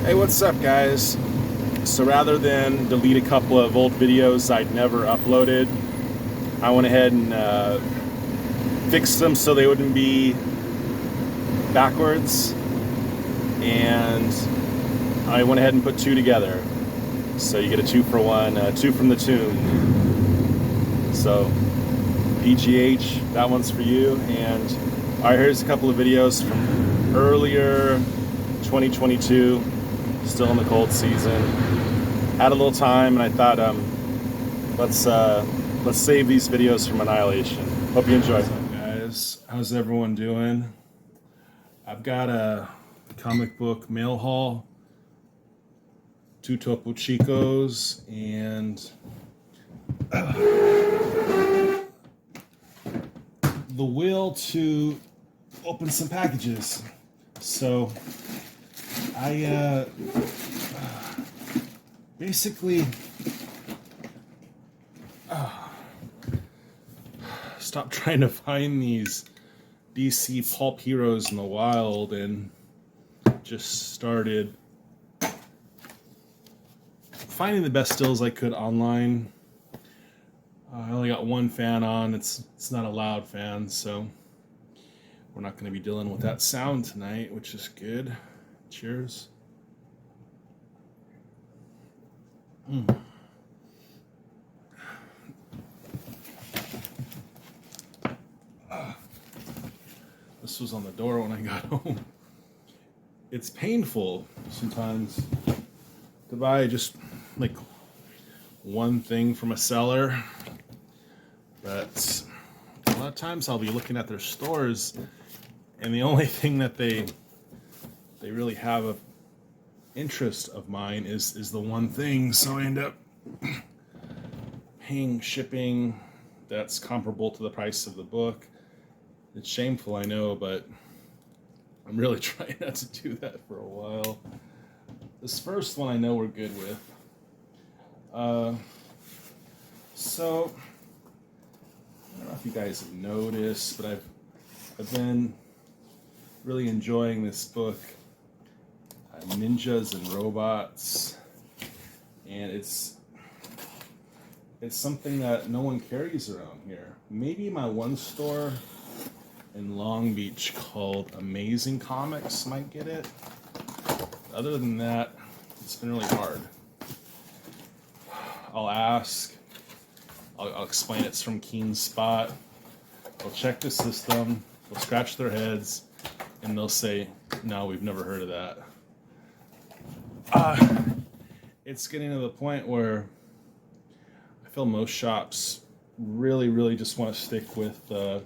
Hey, what's up, guys? So rather than delete a couple of old videos I'd never uploaded, I went ahead and fixed them so they wouldn't be backwards, and I went ahead and put two together. So you get a 2-for-1, two from the tomb. So PGH, that one's for you. And all right, here's a couple of videos from earlier 2022. Still in the cold season. Had a little time, and I thought, let's save these videos from annihilation. Hope you enjoy. What's up, guys? How's everyone doing? I've got a comic book mail haul, 2 Topo Chicos, and the will to open some packages. So I basically stopped trying to find these DC pulp heroes in the wild and just started finding the best stills I could online. I only got one fan on. It's not a loud fan, so we're not going to be dealing with that sound tonight, which is good. Cheers. This was on the door when I got home. It's painful sometimes to buy just like one thing from a seller, but a lot of times I'll be looking at their stores and the only thing that they really have a interest of mine is the one thing, so I end up paying shipping that's comparable to the price of the book. It's shameful, I know, but I'm really trying not to do that for a while. This first one I know we're good with. So I don't know if you guys have noticed, but I've been really enjoying this book, Ninjas and Robots, and it's something that no one carries around here. Maybe my one store in Long Beach called Amazing Comics might get it. Other than that, it's been really hard. I'll ask, I'll explain it's from Keen Spot, they'll check the system, they'll scratch their heads, and they'll say, no, we've never heard of that. It's getting to the point where I feel most shops really just want to stick with the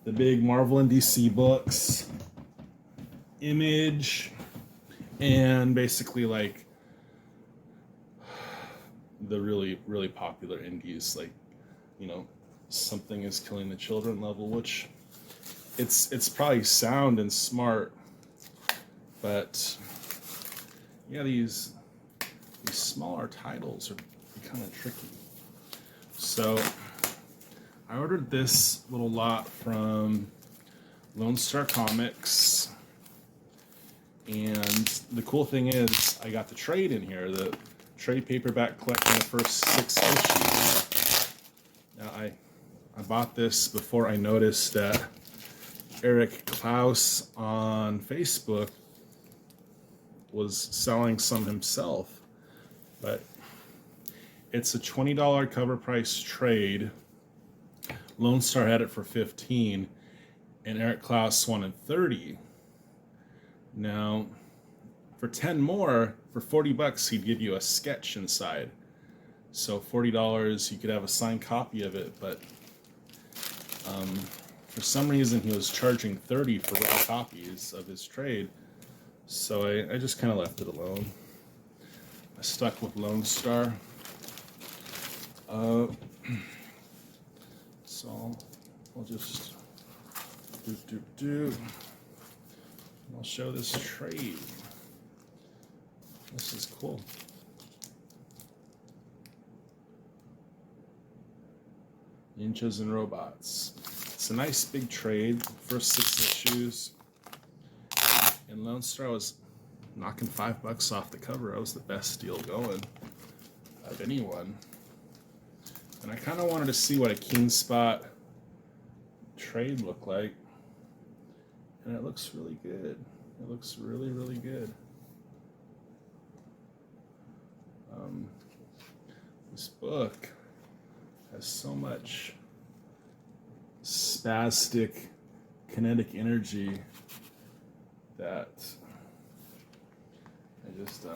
big Marvel and DC books, Image, and basically like the really popular indies, like, you know, Something Is Killing the Children level, which it's probably sound and smart, but yeah, these smaller titles are kind of tricky. So I ordered this little lot from Lone Star Comics, and the cool thing is I got the trade in here, the trade paperback collecting the first 6 issues. Now I bought this before I noticed that Eric Klaus on Facebook was selling some himself, but it's a $20 cover price trade. Lone Star had it for $15, and Eric Klaus wanted $30. Now, for 10 more, for $40, he'd give you a sketch inside. So $40, you could have a signed copy of it, but for some reason he was charging $30 for raw copies of his trade. So I just kind of left it alone. I stuck with Lone Star. So I'll just I'll show this trade. This is cool. Ninjas and Robots. It's a nice big trade. First 6 issues. And Lone Star was knocking $5 off the cover. That was the best deal going of anyone. And I kind of wanted to see what a Keen Spot trade looked like. And it looks really good. It looks really, really good. This book has so much spastic kinetic energy that I just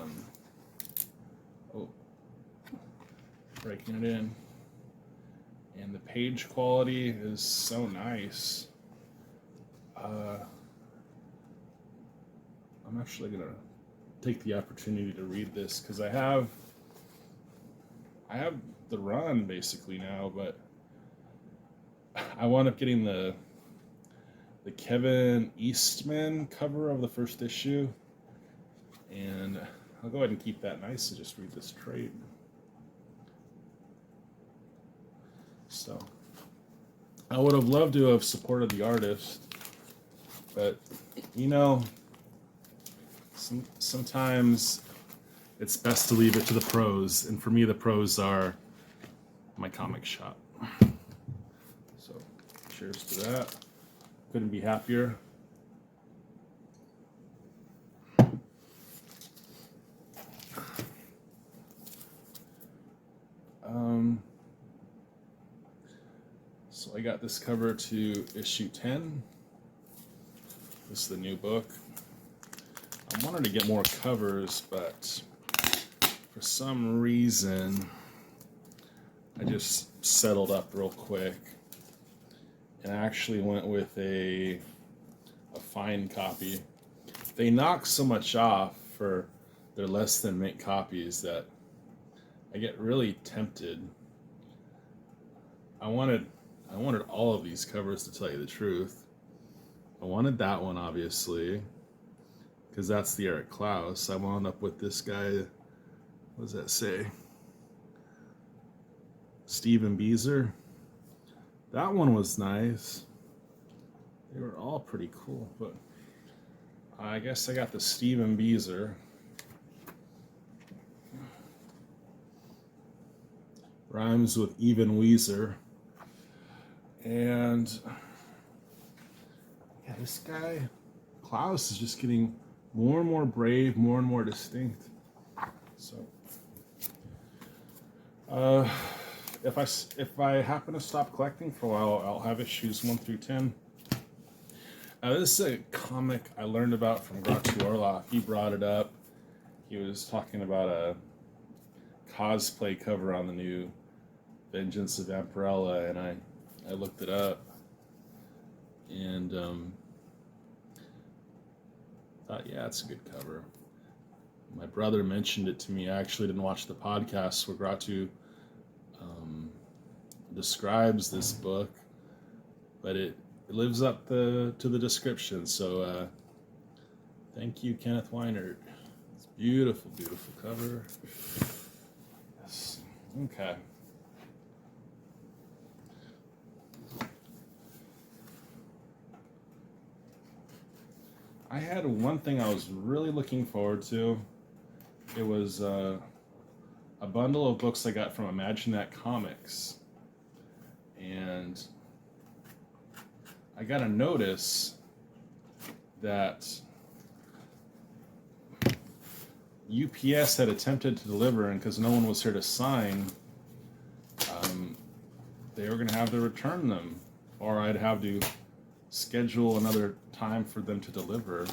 breaking it in, and the page quality is so nice. I'm actually gonna take the opportunity to read this because I have the run basically now, but I wound up getting the Kevin Eastman cover of the first issue, and I'll go ahead and keep that nice and just read this trade. So I would have loved to have supported the artist, but you know, sometimes it's best to leave it to the pros, and for me the pros are my comic shop. So cheers to that. Couldn't be happier. So I got this cover to issue 10. This is the new book. I wanted to get more covers, but for some reason I just settled up real quick and I actually went with a fine copy. They knock so much off for their less than mint copies that I get really tempted. I wanted all of these covers, to tell you the truth. I wanted that one, obviously, because that's the Eric Klaus. I wound up with this guy, what does that say? Steven Beezer. That one was nice. They were all pretty cool, but I guess I got the Steven Beezer. Rhymes with Even Weezer. And yeah, this guy, Klaus, is just getting more and more brave, more and more distinct. So, if I happen to stop collecting for a while, I'll have issues 1 through 10. This is a comic I learned about from Groucho Orloff. He brought it up. He was talking about a cosplay cover on the new Vengeance of Vampirella, and I looked it up, and thought, yeah, it's a good cover. My brother mentioned it to me. I actually didn't watch the podcast where Groucho describes this book, but it lives up to the description. So thank you, Kenneth Weinert. It's beautiful, beautiful cover. Yes. Okay. I had one thing I was really looking forward to. It was a bundle of books I got from Imagine That Comics. And I got a notice that UPS had attempted to deliver, and because no one was here to sign, they were going to have to return them, or I'd have to schedule another time for them to deliver.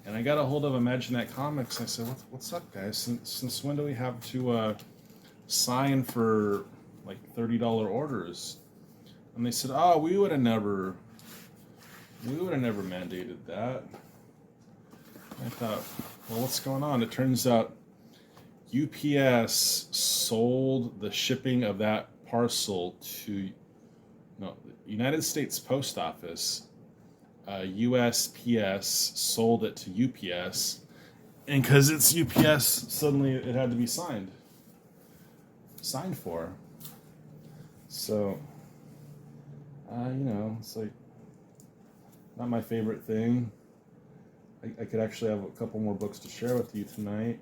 And I got a hold of Imagine That Comics. I said, what's up, guys? Since when do we have to sign for like $30 orders? And they said, oh, we would have never mandated that. I thought, well, what's going on? It turns out UPS sold the shipping of that parcel to United States Post Office. USPS sold it to UPS, and because it's UPS, suddenly it had to be signed for. So, it's like not my favorite thing. I could actually have a couple more books to share with you tonight,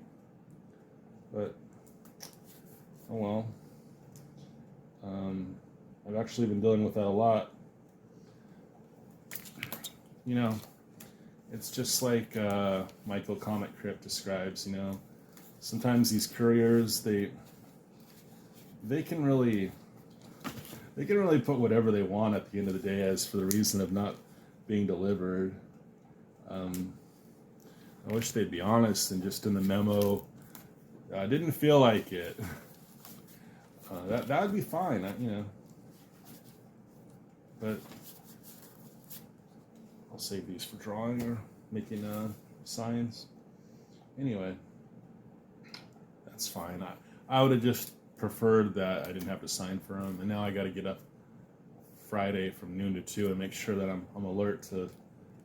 but oh well. I've actually been dealing with that a lot. You know, it's just like Michael Comic Crypt describes, you know, sometimes these couriers, they can really put whatever they want at the end of the day as for the reason of not being delivered. I wish they'd be honest and just in the memo, I didn't feel like it. That would be fine, you know. But I'll save these for drawing or making signs. Anyway, that's fine. I would have just preferred that I didn't have to sign for them, and now I got to get up Friday from noon to 2 and make sure that I'm alert to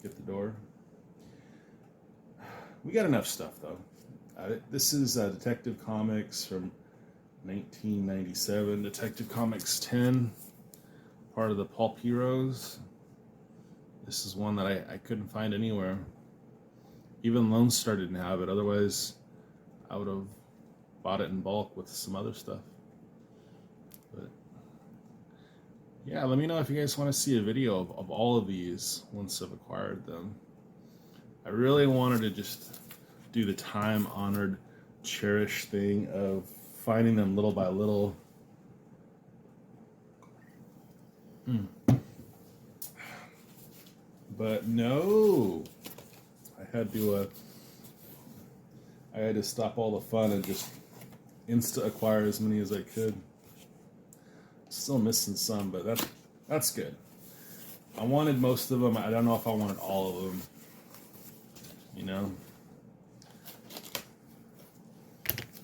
get the door. We got enough stuff though. This is Detective Comics from 1997, Detective Comics 10, part of the Pulp Heroes. This is one that I couldn't find anywhere. Even Lone Star didn't have it, otherwise I would have bought it in bulk with some other stuff. But yeah, let me know if you guys want to see a video of all of these once I've acquired them. I really wanted to just do the time-honored, cherished thing of finding them little by little. But no, I had to stop all the fun and just insta acquire as many as I could. Still missing some, but that's good. I wanted most of them. I don't know if I wanted all of them. You know,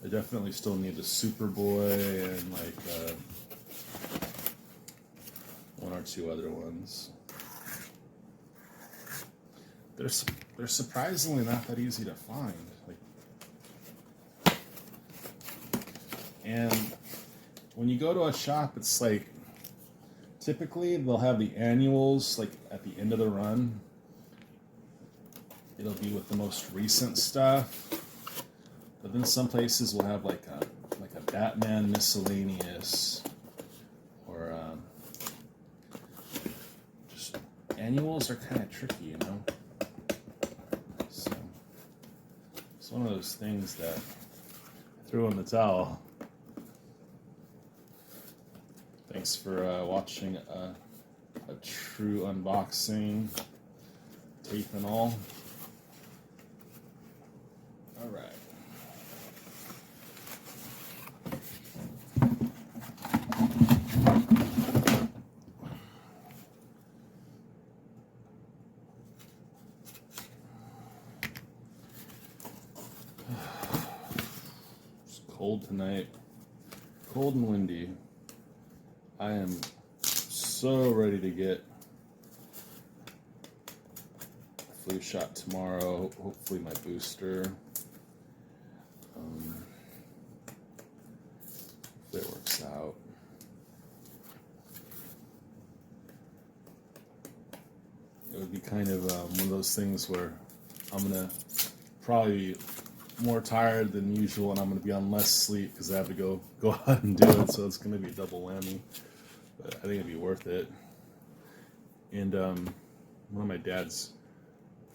I definitely still need the Superboy and like one or two other ones. They're surprisingly not that easy to find. Like, and when you go to a shop, it's like typically they'll have the annuals like at the end of the run. It'll be with the most recent stuff, but then some places will have like a Batman miscellaneous, or just annuals are kind of tricky, you know. So it's one of those things that I threw in the towel. Thanks for watching a true unboxing, tape and all. All right. It's cold tonight. Cold and windy. I am so ready to get a flu shot tomorrow. Hopefully my booster. If it works out. It would be kind of one of those things where I'm gonna probably be more tired than usual, and I'm gonna be on less sleep because I have to go out and do it. So it's gonna be a double whammy. But I think it'd be worth it. And one of my dad's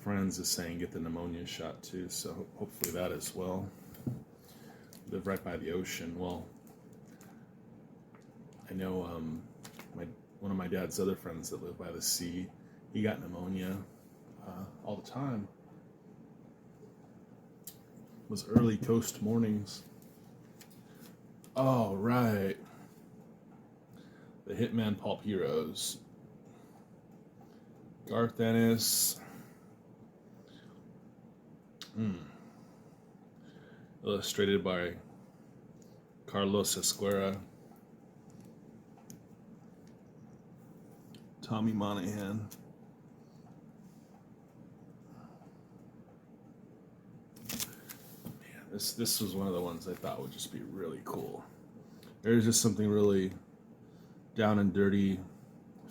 friends is saying get the pneumonia shot too, so hopefully that as well. Live right by the ocean. Well, I know one of my dad's other friends that live by the sea, he got pneumonia all the time. It was early coast mornings. Oh, right. The Hitman Pulp Heroes. Garth Ennis. Illustrated by Carlos Esquera. Tommy Monahan. Man, this was one of the ones I thought would just be really cool. There's just something really down and dirty,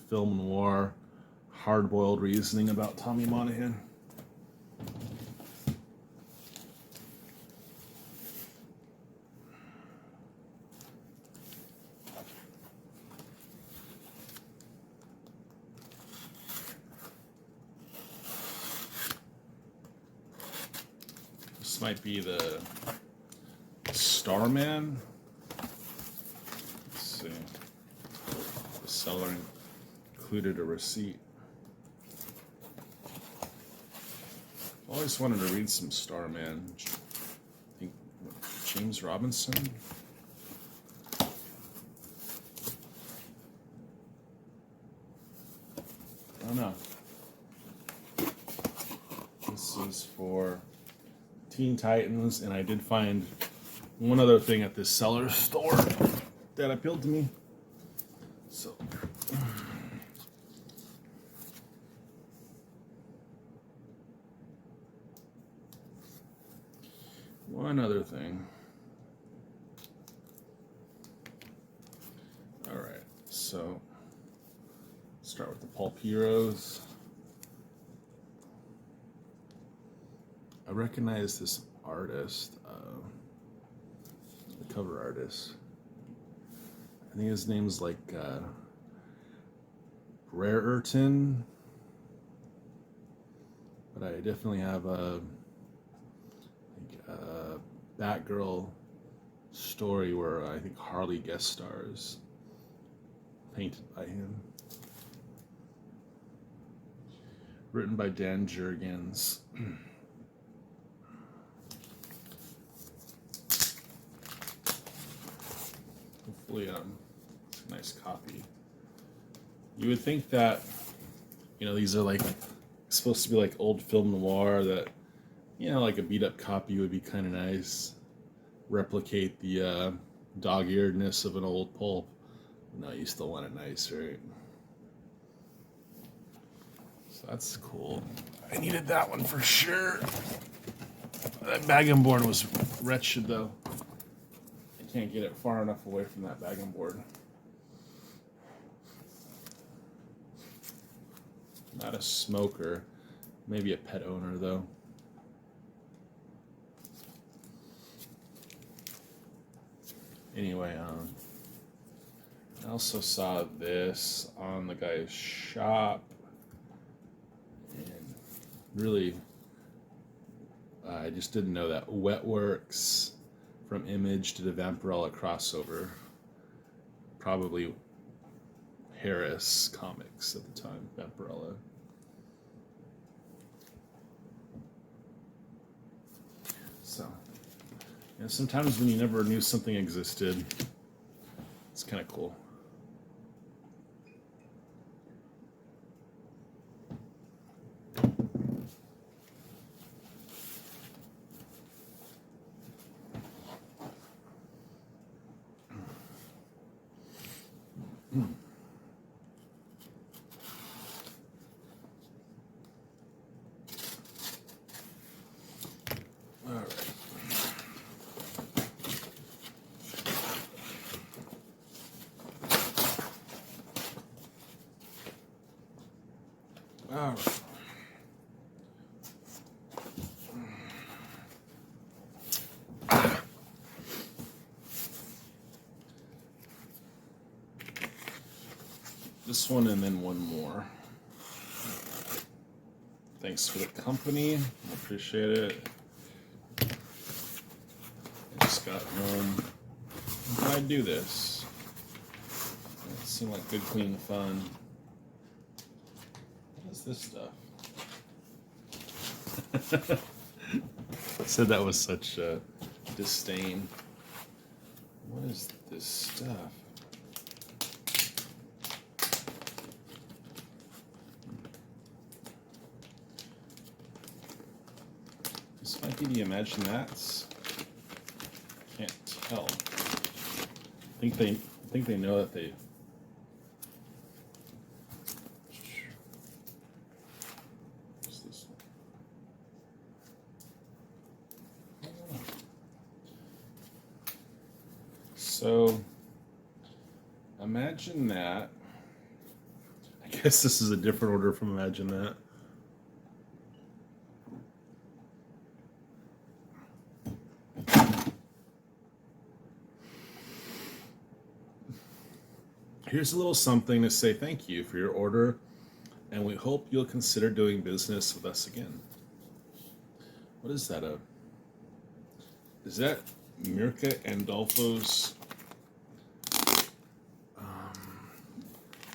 film noir, hard-boiled reasoning about Tommy Monahan. This might be the Starman. Let's see. The seller included a receipt. Always wanted to read some Starman. I think James Robinson. I don't know. This is for Teen Titans, and I did find one other thing at this seller store that appealed to me. So, one other thing. All right, so start with the Pulp Heroes. I recognize this artist, the cover artist. I think his name's like Rarerton, but I definitely have a Batgirl story where I think Harley guest stars, painted by him. Written by Dan Jurgens. Hopefully, it's a nice copy. You would think that, these are like supposed to be like old film noir, that, like a beat up copy would be kind of nice. Replicate the dog-earedness of an old pulp. No, you still want it nice, right? So that's cool. I needed that one for sure. That bagging board was wretched though. I can't get it far enough away from that bagging board. Not a smoker, maybe a pet owner though. Anyway, I also saw this on the guy's shop, and really, I just didn't know that Wetworks from Image did a Vampirella crossover. Probably Harris Comics at the time, Vampirella. So, sometimes when you never knew something existed, it's kind of cool. All right. This one and then one more. Thanks for the company. I appreciate it. I just got home. How can I do this? It seemed like good, clean fun. What is this stuff? I said that was such disdain. What is this stuff? This might be the Imagine That's. Can't tell. I think they know that they. What's this? So, Imagine That. I guess this is a different order from Imagine That. Here's a little something to say thank you for your order, and we hope you'll consider doing business with us again. What is that? Is that Mirka Andolfo's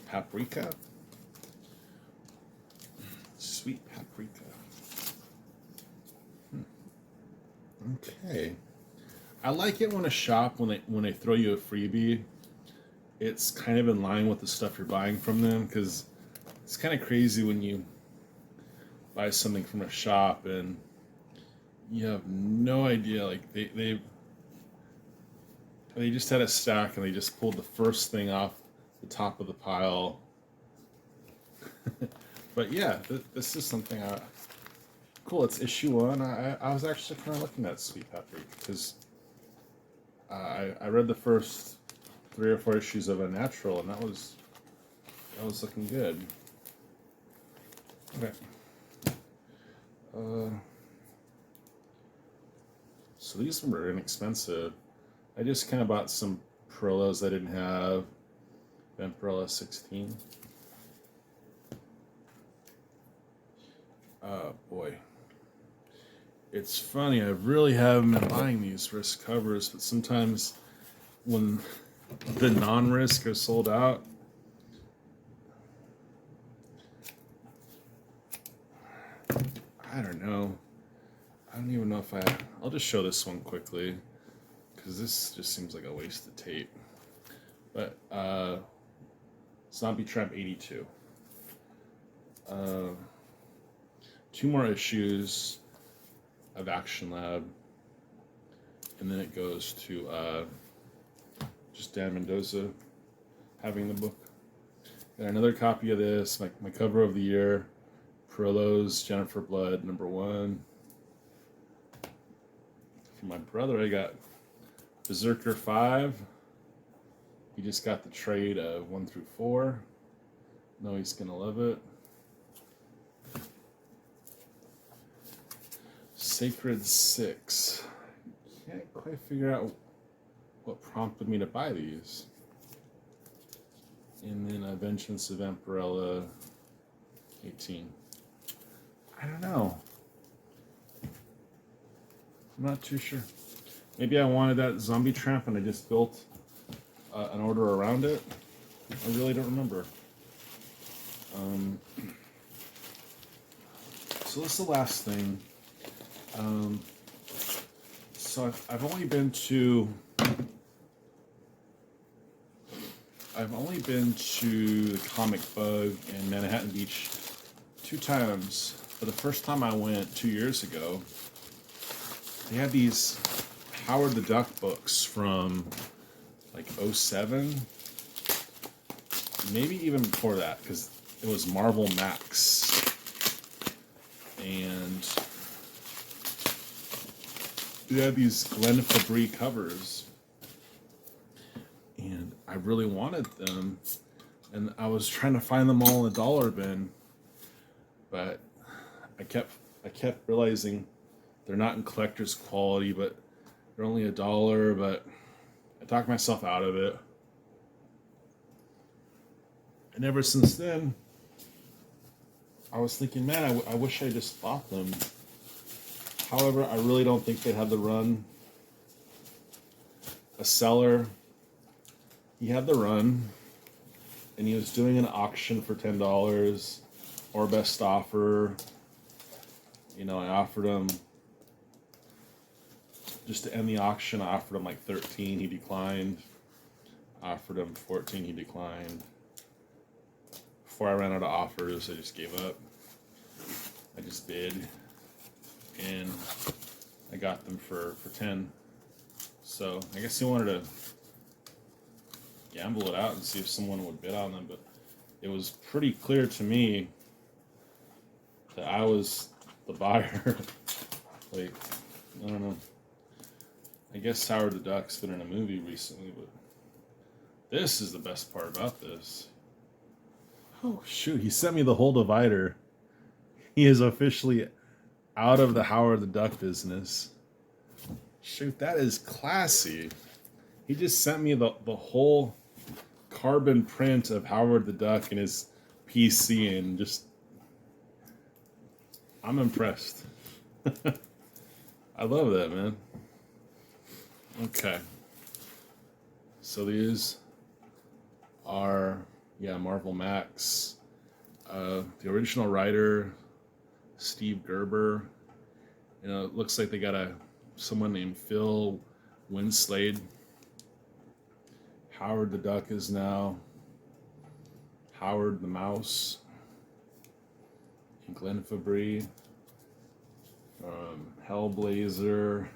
paprika? Sweet paprika. Okay. I like it when a shop, when they throw you a freebie, it's kind of in line with the stuff you're buying from them, because it's kind of crazy when you buy something from a shop and you have no idea, like they just had a stack and they just pulled the first thing off the top of the pile. But yeah, this is something cool. It's issue 1. I was actually kind of looking at sweet paprika because I read the first 3 or 4 issues of Unnatural, and that was looking good. Okay. So these were inexpensive. I just kind of bought some Perillas I didn't have. Vampirella 16. Oh boy. It's funny, I really haven't been buying these risk covers, but sometimes when the non-risk are sold out, I don't know. I don't even know if I'll just show this one quickly, because this just seems like a waste of tape. But Zombie Tramp 82. 2 more issues of Action Lab, and then it goes to just Dan Mendoza having the book. Got another copy of this, my cover of the year, Perillo's Jennifer Blood #1. For my brother, I got Berserker 5. He just got the trade of 1 through 4. Know he's gonna love it. Sacred 6. Can't quite figure out what prompted me to buy these. And then Vengeance of Vampirella 18. I don't know. I'm not too sure. Maybe I wanted that Zombie Tramp and I just built an order around it. I really don't remember. So this is the last thing. So I've only been to the Comic Bug in Manhattan Beach 2 times. But the first time I went 2 years ago, they had these Howard the Duck books from like 07, maybe even before that, because it was Marvel Max. And they had these Glenn Fabry covers, and I really wanted them, and I was trying to find them all in the dollar bin, but I kept realizing they're not in collector's quality, but they're only $1. But I talked myself out of it, and ever since then, I was thinking, man, I wish I just bought them. However, I really don't think they had the run. A seller, he had the run, and he was doing an auction for $10 or best offer. You know, I offered him, just to end the auction, I offered him like 13, he declined. I offered him 14, he declined. Before I ran out of offers, I just gave up. I just bid, and I got them for 10. So I guess he wanted to gamble it out and see if someone would bid on them, but it was pretty clear to me that I was the buyer. Like, I don't know. I guess Howard the Duck's been in a movie recently, but this is the best part about this. Oh shoot, he sent me the whole divider. He is officially out of the Howard the Duck business. Shoot, that is classy. He just sent me the whole carbon print of Howard the Duck in his PC, and just, I'm impressed. I love that, man. Okay. So these are, yeah, Marvel Max. The original writer, Steve Gerber. You know, it looks like they got someone named Phil Winslade. Howard the Duck is now Howard the Mouse. And Glenn Fabry from Hellblazer.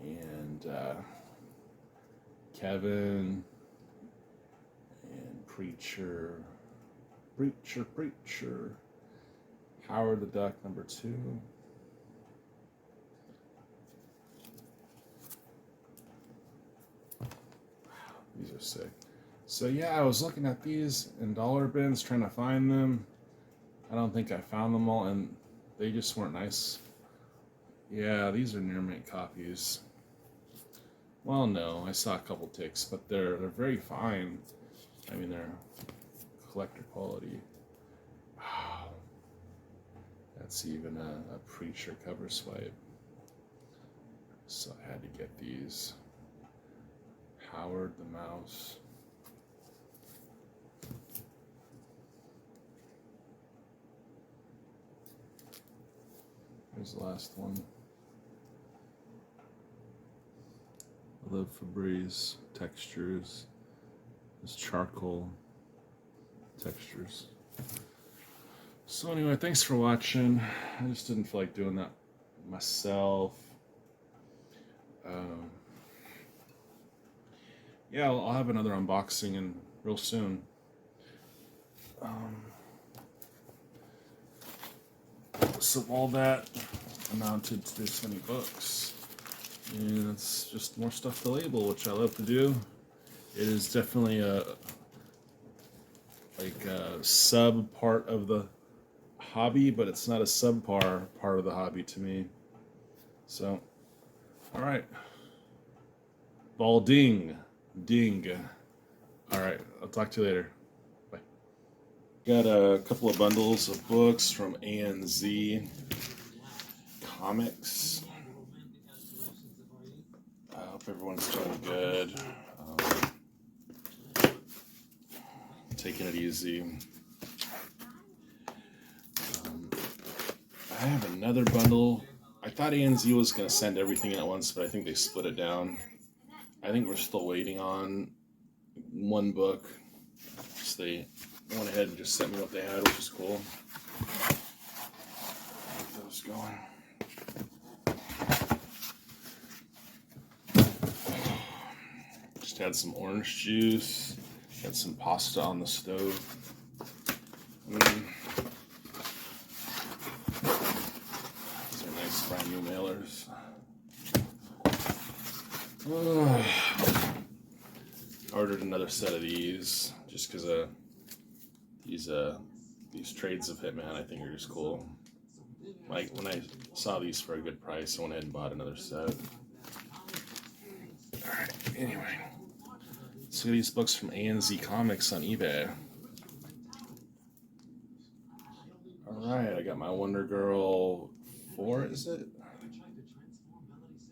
And Kevin and Preacher. Howard the Duck #2. These are sick. So yeah, I was looking at these in dollar bins trying to find them. I don't think I found them all, and they just weren't nice. Yeah, these are near mint copies. Well, no, I saw a couple ticks, but they're very fine. I mean, they're collector quality. Wow, that's even a Preacher cover swipe. So I had to get these. Howard the Mouse. Here's the last one. I love Febreze textures. This charcoal textures. So anyway, thanks for watching. I just didn't feel like doing that myself. Yeah, I'll have another unboxing in real soon. So all that amounted to this many books. And it's just more stuff to label, which I love to do. It is definitely a sub part of the hobby, but it's not a subpar part of the hobby to me. So, all right. Ball ding. All right, I'll talk to you later. Bye. Got a couple of bundles of books from A&Z Comics. I hope everyone's doing good. Taking it easy. I have another bundle. I thought A&Z was going to send everything in at once, but I think they split it down. I think we're still waiting on one book. So they went ahead and just sent me what they had, which is cool. Get those going. Just had some orange juice. Had some pasta on the stove. These are nice brand new mailers. Ordered another set of these just because these trades of Hitman I think are just cool. Like when I saw these for a good price, I went ahead and bought another set. Alright, anyway. Let's look at these books from A&Z Comics on eBay. Alright, I got my Wonder Girl 4, is it?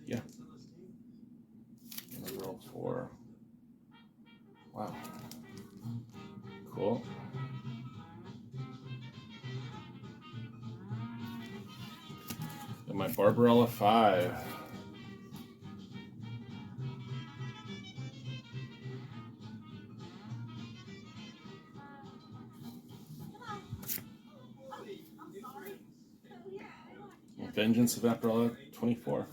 Yeah. Wonder Girl 4. Wow. Cool. Got my Barbarella 5. Vengeance of Barbarella 24.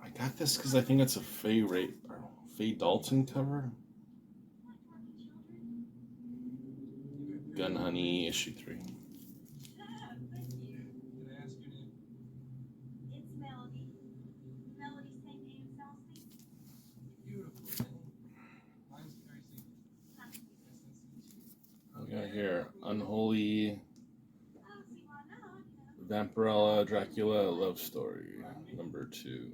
I got this because I think it's a Faye Dalton cover. Gun Honey issue 3. We got here Unholy Vampirella Dracula Love Story #2.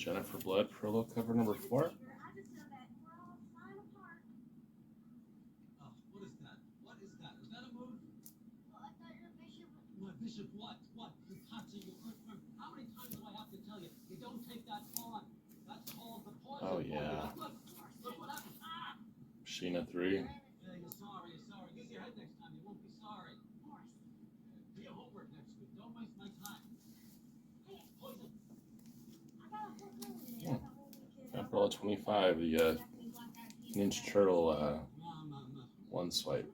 Jennifer Blood Prolo cover number 4. Bishop, what? You touching you? How many times do I have to tell you? You don't take that pawn. That's called the poison. Oh yeah. Look what happened. Sheena 3. Yeah, you're sorry. Use your head next time. You won't be sorry. Do your homework next week. Don't waste my time. Poison. Umbrella 25, the Ninja Turtle one swipe.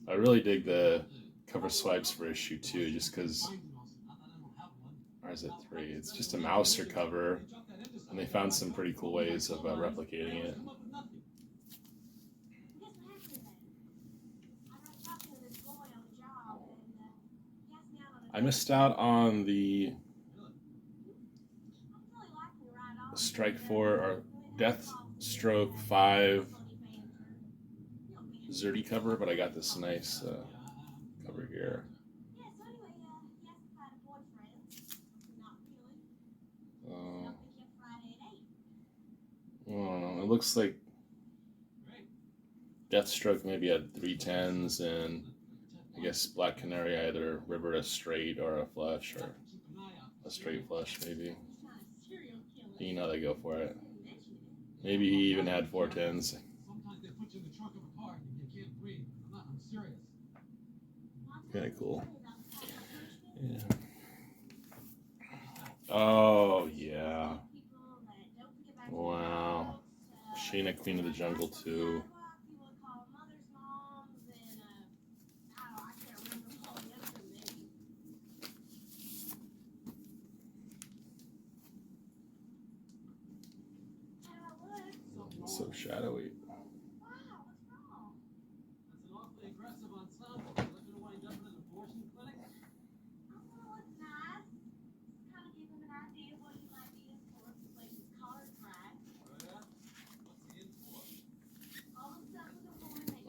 I really dig the cover swipes for issue 2 just because, or is it 3? It's just a Mouser cover, and they found some pretty cool ways of replicating it. I missed out on the Strike 4 or Deathstroke 5 Zerty cover, but I got this nice cover here. I don't know. It looks like Deathstroke maybe had 3 10s, and I guess Black Canary either rivered a straight or a flush, or a straight flush maybe. You know they go for it. Maybe he even had 4 10s. Kind of cool. Yeah. Oh yeah. Wow. Sheena, Queen of the Jungle 2. It's so shadowy.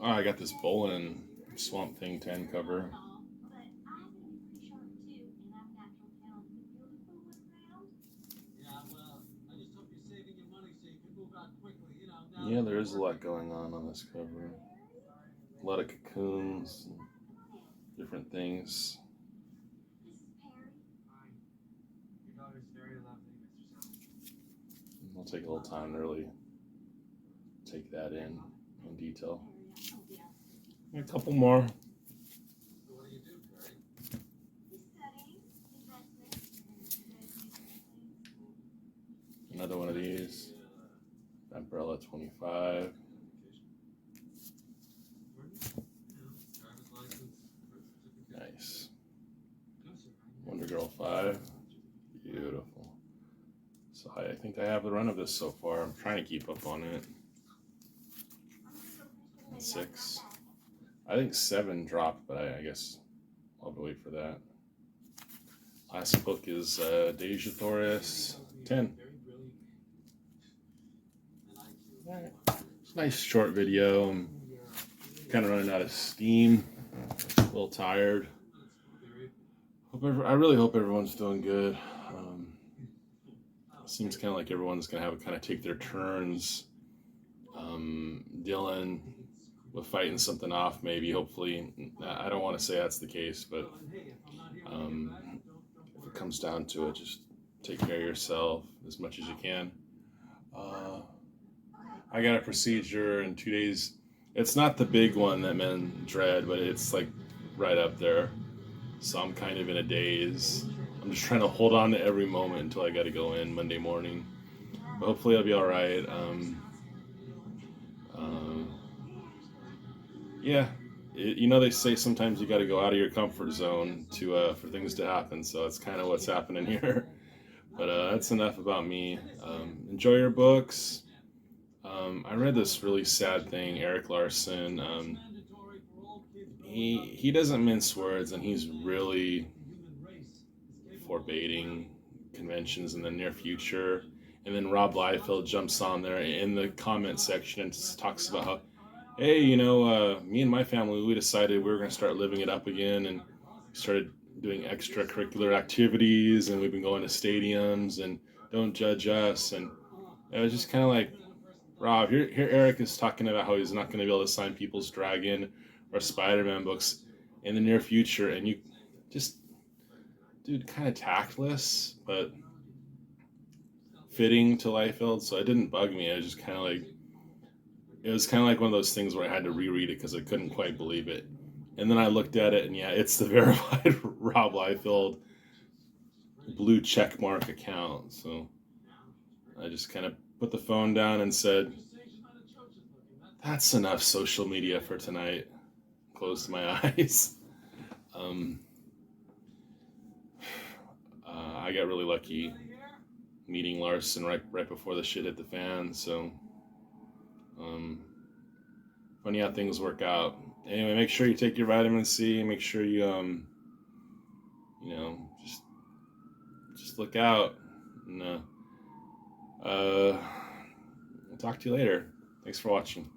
Oh, I got this Bolin Swamp Thing 10 cover. Yeah, there is a lot going on this cover. A lot of cocoons, and different things. I'll take a little time to really take that in detail. A couple more. Another one of these. Umbrella 25. Nice. Wonder Girl 5. Beautiful. So I think I have the run of this so far. I'm trying to keep up on it. 6. I think 7 dropped, but I guess I'll have to wait for that. Last book is Deja Thoris 10. Alright. It's a nice short video. I'm kind of running out of steam. A little tired. I really hope everyone's doing good. Seems kind of like everyone's going to have kind of take their turns. Dylan with fighting something off, maybe, hopefully. I don't want to say that's the case, but if it comes down to it, just take care of yourself as much as you can. I got a procedure in 2 days. It's not the big one that men dread, but it's like right up there. So I'm kind of in a daze. I'm just trying to hold on to every moment until I got to go in Monday morning. But hopefully I'll be all right. Yeah, they say sometimes you got to go out of your comfort zone to for things to happen. So that's kind of what's happening here. But that's enough about me. Enjoy your books. I read this really sad thing, Eric Larson. He doesn't mince words, and he's really forbidding conventions in the near future. And then Rob Liefeld jumps on there in the comment section and talks about how, hey, me and my family, we decided we were going to start living it up again, and we started doing extracurricular activities, and we've been going to stadiums, and don't judge us. And it was just kind of like, Rob, here Eric is talking about how he's not going to be able to sign People's Dragon or Spider-Man books in the near future, and you just, dude, kind of tactless, but fitting to Liefeld, so it didn't bug me. It was just kind of like, it was kind of like one of those things where I had to reread it because I couldn't quite believe it. And then I looked at it, and yeah, it's the verified Rob Liefeld blue checkmark account. So I just kind of put the phone down and said, that's enough social media for tonight. Closed my eyes. Um, I got really lucky meeting Larson right before the shit hit the fan. So funny how things work out. Anyway, make sure you take your vitamin C. Make sure you you know, just look out. And I'll talk to you later. Thanks for watching.